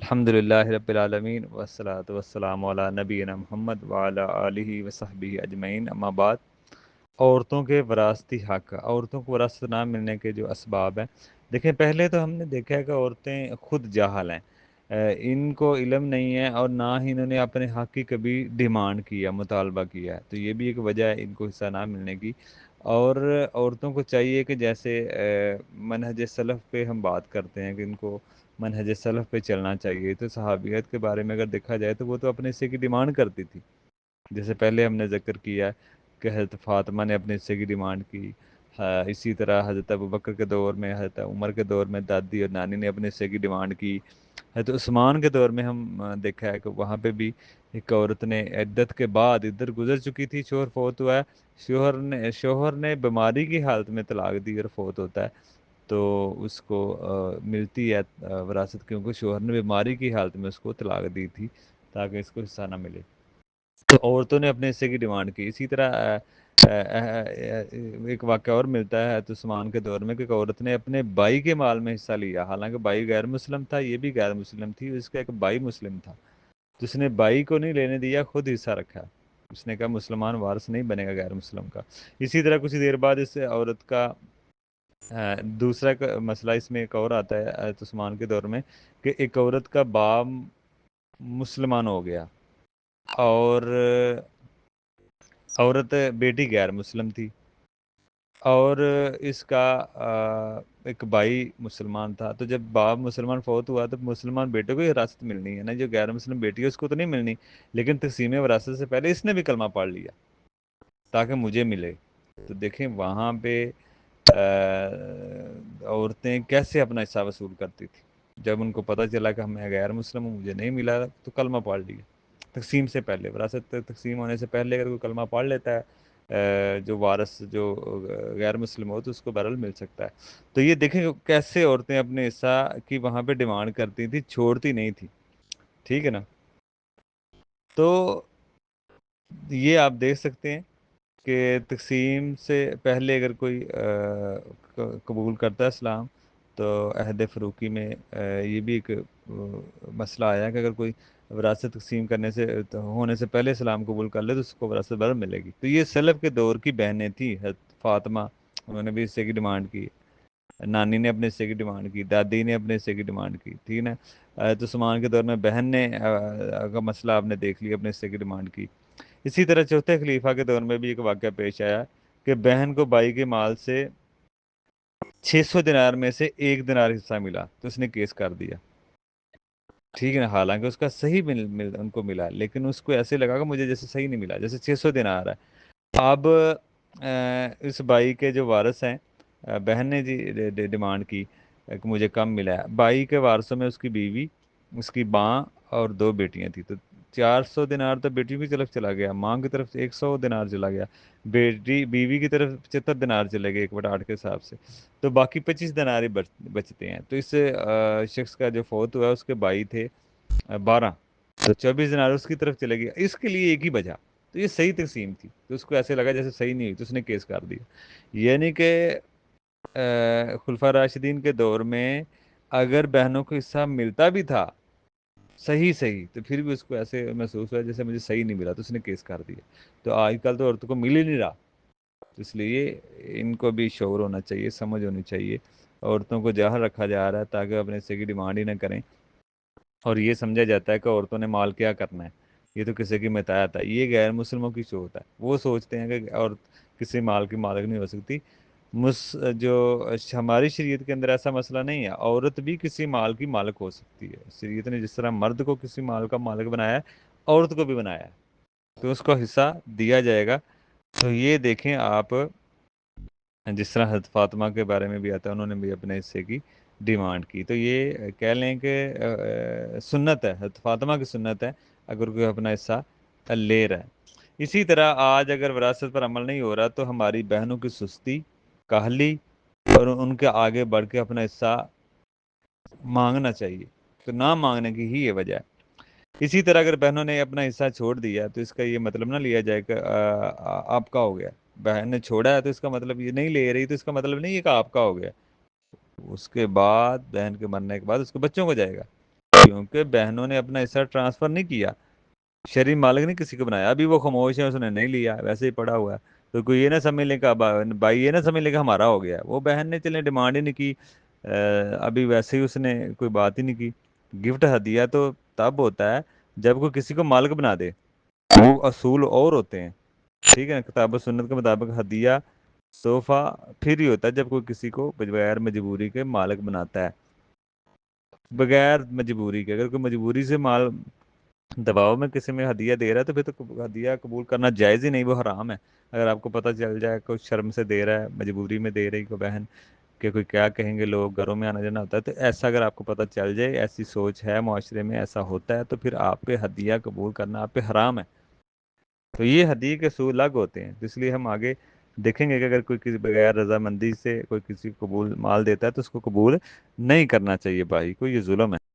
الحمدللہ رب العالمین والصلاۃ والسلام علی نبینا محمد وعلی آلہ وصحبہ اجمعین، اما بعد۔ عورتوں کے وراثتی حق، عورتوں کو وراثت نہ ملنے کے جو اسباب ہیں، دیکھیں پہلے تو ہم نے دیکھا ہے کہ عورتیں خود جاہل ہیں، ان کو علم نہیں ہے اور نہ ہی انہوں نے اپنے حق کی کبھی ڈیمانڈ کیا، مطالبہ کیا ہے، تو یہ بھی ایک وجہ ہے ان کو حصہ نہ ملنے کی۔ اور عورتوں کو چاہیے کہ جیسے منہج سلف پہ ہم بات کرتے ہیں کہ ان کو منہج سلف پہ چلنا چاہیے، تو صحابیت کے بارے میں اگر دیکھا جائے تو وہ تو اپنے حصے کی ڈیمانڈ کرتی تھی، جیسے پہلے ہم نے ذکر کیا کہ حضرت فاطمہ نے اپنے حصے کی ڈیمانڈ کی۔ اسی طرح حضرت ابوبکر کے دور میں، حضرت عمر کے دور میں دادی اور نانی نے اپنے حصے کی ڈیمانڈ کی۔ حضرت عثمان کے دور میں ہم دیکھا ہے کہ وہاں پہ بھی ایک عورت نے عدت کے بعد ادھر گزر چکی تھی، شوہر فوت ہوا ہے، شوہر نے بیماری کی حالت میں طلاق دی اور فوت ہوتا ہے، تو اس کو ملتی ہے وراثت، کیونکہ شوہر نے بیماری کی حالت میں اس کو طلاق دی تھی تاکہ اس کو حصہ نہ ملے، تو عورتوں نے اپنے حصے کی ڈیمانڈ کی۔ اسی طرح ایک واقعہ اور ملتا ہے حضرت عثمان کے دور میں کہ ایک عورت نے اپنے بھائی کے مال میں حصہ لیا، حالانکہ بھائی غیر مسلم تھا، یہ بھی غیر مسلم تھی، اس کا ایک بھائی مسلم تھا، تو اس نے بھائی کو نہیں لینے دیا، خود حصہ رکھا، اس نے کہا مسلمان وارث نہیں بنے گا غیر مسلم کا۔ اسی طرح کچھ دیر بعد اس عورت کا دوسرا مسئلہ اس میں ایک اور آتا ہے حضرت عثمان کے دور میں کہ ایک عورت کا باپ مسلمان ہو گیا اور عورت بیٹی غیر مسلم تھی، اور اس کا ایک بھائی مسلمان تھا، تو جب باپ مسلمان فوت ہوا تو مسلمان بیٹے کو ہی وراثت ملنی ہے نا، جو غیر مسلم بیٹی ہے اس کو تو نہیں ملنی، لیکن تقسیم وراثت سے پہلے اس نے بھی کلمہ پڑھ لیا تاکہ مجھے ملے۔ تو دیکھیں وہاں پہ عورتیں کیسے اپنا حصہ وصول کرتی تھی، جب ان کو پتہ چلا کہ میں غیر مسلم ہوں، مجھے نہیں ملا، تو کلمہ پڑھ لیا تقسیم سے پہلے، وراثت تقسیم ہونے سے پہلے اگر کوئی کلمہ پڑھ لیتا ہے جو وارث جو غیر مسلم ہو تو اس کو بہرحال مل سکتا ہے۔ تو یہ دیکھیں کیسے عورتیں اپنے حصہ کی وہاں پہ ڈیمانڈ کرتی تھی، چھوڑتی نہیں تھی، ٹھیک ہے نا۔ تو یہ آپ دیکھ سکتے ہیں کہ تقسیم سے پہلے اگر کوئی قبول کرتا ہے اسلام، تو عہد فروقی میں یہ بھی ایک مسئلہ آیا کہ اگر کوئی وراثت تقسیم کرنے سے ہونے سے پہلے اسلام قبول کر لے تو اس کو وراثت بر ملے گی۔ تو یہ سلف کے دور کی بہنیں تھیں، حضرت فاطمہ انہوں نے بھی حصے کی ڈیمانڈ کی، نانی نے اپنے حصے کی ڈیمانڈ کی، دادی نے اپنے حصے کی ڈیمانڈ کی، ٹھیک ہے نا۔ تو عثمان کے دور میں بہن نے کا مسئلہ آپ نے دیکھ لیا، اپنے حصے کی ڈیمانڈ کی۔ اسی طرح چوتھے خلیفہ کے دور میں بھی ایک واقعہ پیش آیا کہ بہن کو بھائی کے مال سے 600 دینار میں سے 1 دینار حصہ ملا، تو اس نے کیس کر دیا، ٹھیک ہے نا، حالانکہ اس کا صحیح ان کو ملا، لیکن اس کو ایسے لگا کہ مجھے جیسے صحیح نہیں ملا، جیسے 600 دینار ہے۔ اب اس بھائی کے جو وارث ہیں، بہن نے جی ڈیمانڈ کی کہ مجھے کم ملا ہے، بھائی کے وارثوں میں اس کی بیوی، اس کی ماں اور 2 بیٹیاں تھیں، تو 400 دینار تو بیٹیوں کی طرف چلا گیا، ماں کی طرف 100 دینار چلا گیا، بیوی کی طرف 75 دینار چلے گئے 1/8 کے حساب سے، تو باقی 25 دینار ہی بچتے ہیں۔ تو اس شخص کا جو فوت ہوا اس کے بھائی تھے 12، تو 24 دینار اس کی طرف چلے گیا، اس کے لیے ایک ہی بچا، تو یہ صحیح تقسیم تھی، تو اس کو ایسے لگا جیسے صحیح نہیں ہوئی، تو اس نے کیس کر دیا۔ یعنی کہ خلفاء راشدین کے دور میں اگر بہنوں کو حصہ ملتا بھی تھا صحیح تو پھر بھی اس کو ایسے محسوس ہوا جیسے مجھے صحیح نہیں ملا، تو اس نے کیس کر دیا۔ تو آج کل تو عورتوں کو مل ہی نہیں رہا، تو اس لیے ان کو بھی شعور ہونا چاہیے، سمجھ ہونی چاہیے، عورتوں کو جاہل رکھا جا رہا ہے تاکہ اپنے حصے کی ڈیمانڈ ہی نہ کریں، اور یہ سمجھا جاتا ہے کہ عورتوں نے مال کیا کرنا ہے، یہ تو کسی کی متاعت ہے، یہ غیر مسلموں کی سوچ ہے، وہ سوچتے ہیں کہ عورت کسی مال کی مالک نہیں ہو سکتی۔ جو ہماری شریعت کے اندر ایسا مسئلہ نہیں ہے، عورت بھی کسی مال کی مالک ہو سکتی ہے، شریعت نے جس طرح مرد کو کسی مال کا مالک بنایا ہے، عورت کو بھی بنایا ہے، تو اس کو حصہ دیا جائے گا۔ تو یہ دیکھیں آپ، جس طرح حضرت فاطمہ کے بارے میں بھی آتا ہے، انہوں نے بھی اپنے حصے کی ڈیمانڈ کی، تو یہ کہہ لیں کہ سنت ہے، حضرت فاطمہ کی سنت ہے اگر کوئی اپنا حصہ لے رہا ہے۔ اسی طرح آج اگر وراثت پر عمل نہیں ہو رہا تو ہماری بہنوں کی سستی، کاہلی اور ان کے آگے بڑھ کے اپنا حصہ مانگنا چاہیے، تو نہ مانگنے کی ہی یہ وجہ ہے۔ اسی طرح اگر بہنوں نے اپنا حصہ چھوڑ دیا تو اس کا یہ مطلب نہ لیا جائے کہ آپ کا ہو گیا، بہن نے چھوڑا ہے تو اس کا مطلب یہ نہیں لے رہی، تو اس کا مطلب نہیں ہے کہ آپ کا ہو گیا، اس کے بعد بہن کے مرنے کے بعد اس کے بچوں کو جائے گا، کیونکہ بہنوں نے اپنا حصہ ٹرانسفر نہیں کیا، شرعی مالک نے کسی کو بنایا، ابھی وہ خاموش ہے، اس نے نہیں لیا، ویسے ہی پڑا ہوا ہے، تو کوئی یہ نہ سمجھ لے کہ بھائی یہ نہ سمجھ لے کہ ہمارا ہو گیا، وہ بہن نے چلے ڈیمانڈ ہی نہیں کی، ابھی ویسے ہی اس نے کوئی بات ہی نہیں کی۔ گفٹ ہدیہ تو تب ہوتا ہے جب کوئی کسی کو مالک بنا دے، وہ اصول اور ہوتے ہیں، ٹھیک ہے نا، کتاب و سنت کے مطابق ہدیہ تحفہ پھر ہی ہوتا ہے جب کوئی کسی کو بغیر مجبوری کے مالک بناتا ہے، بغیر مجبوری کے۔ اگر کوئی مجبوری سے مال دباؤ میں کسی میں ہدیہ دے رہا ہے تو پھر تو ہدیہ قبول کرنا جائز ہی نہیں، وہ حرام ہے۔ اگر آپ کو پتہ چل جائے کوئی شرم سے دے رہا ہے، مجبوری میں دے رہی کوئی بہن کہ کوئی کیا کہیں گے لوگ، گھروں میں آنا جانا ہوتا ہے، تو ایسا اگر آپ کو پتہ چل جائے، ایسی سوچ ہے معاشرے میں، ایسا ہوتا ہے، تو پھر آپ پہ ہدیہ قبول کرنا آپ پہ حرام ہے۔ تو یہ ہدیے کے اصول الگ ہوتے ہیں، اس لیے ہم آگے دیکھیں گے کہ اگر کوئی کسی بغیر رضامندی سے کوئی کسی کو قبول مال دیتا ہے تو اس کو قبول نہیں کرنا چاہیے بھائی کو، یہ ظلم ہے۔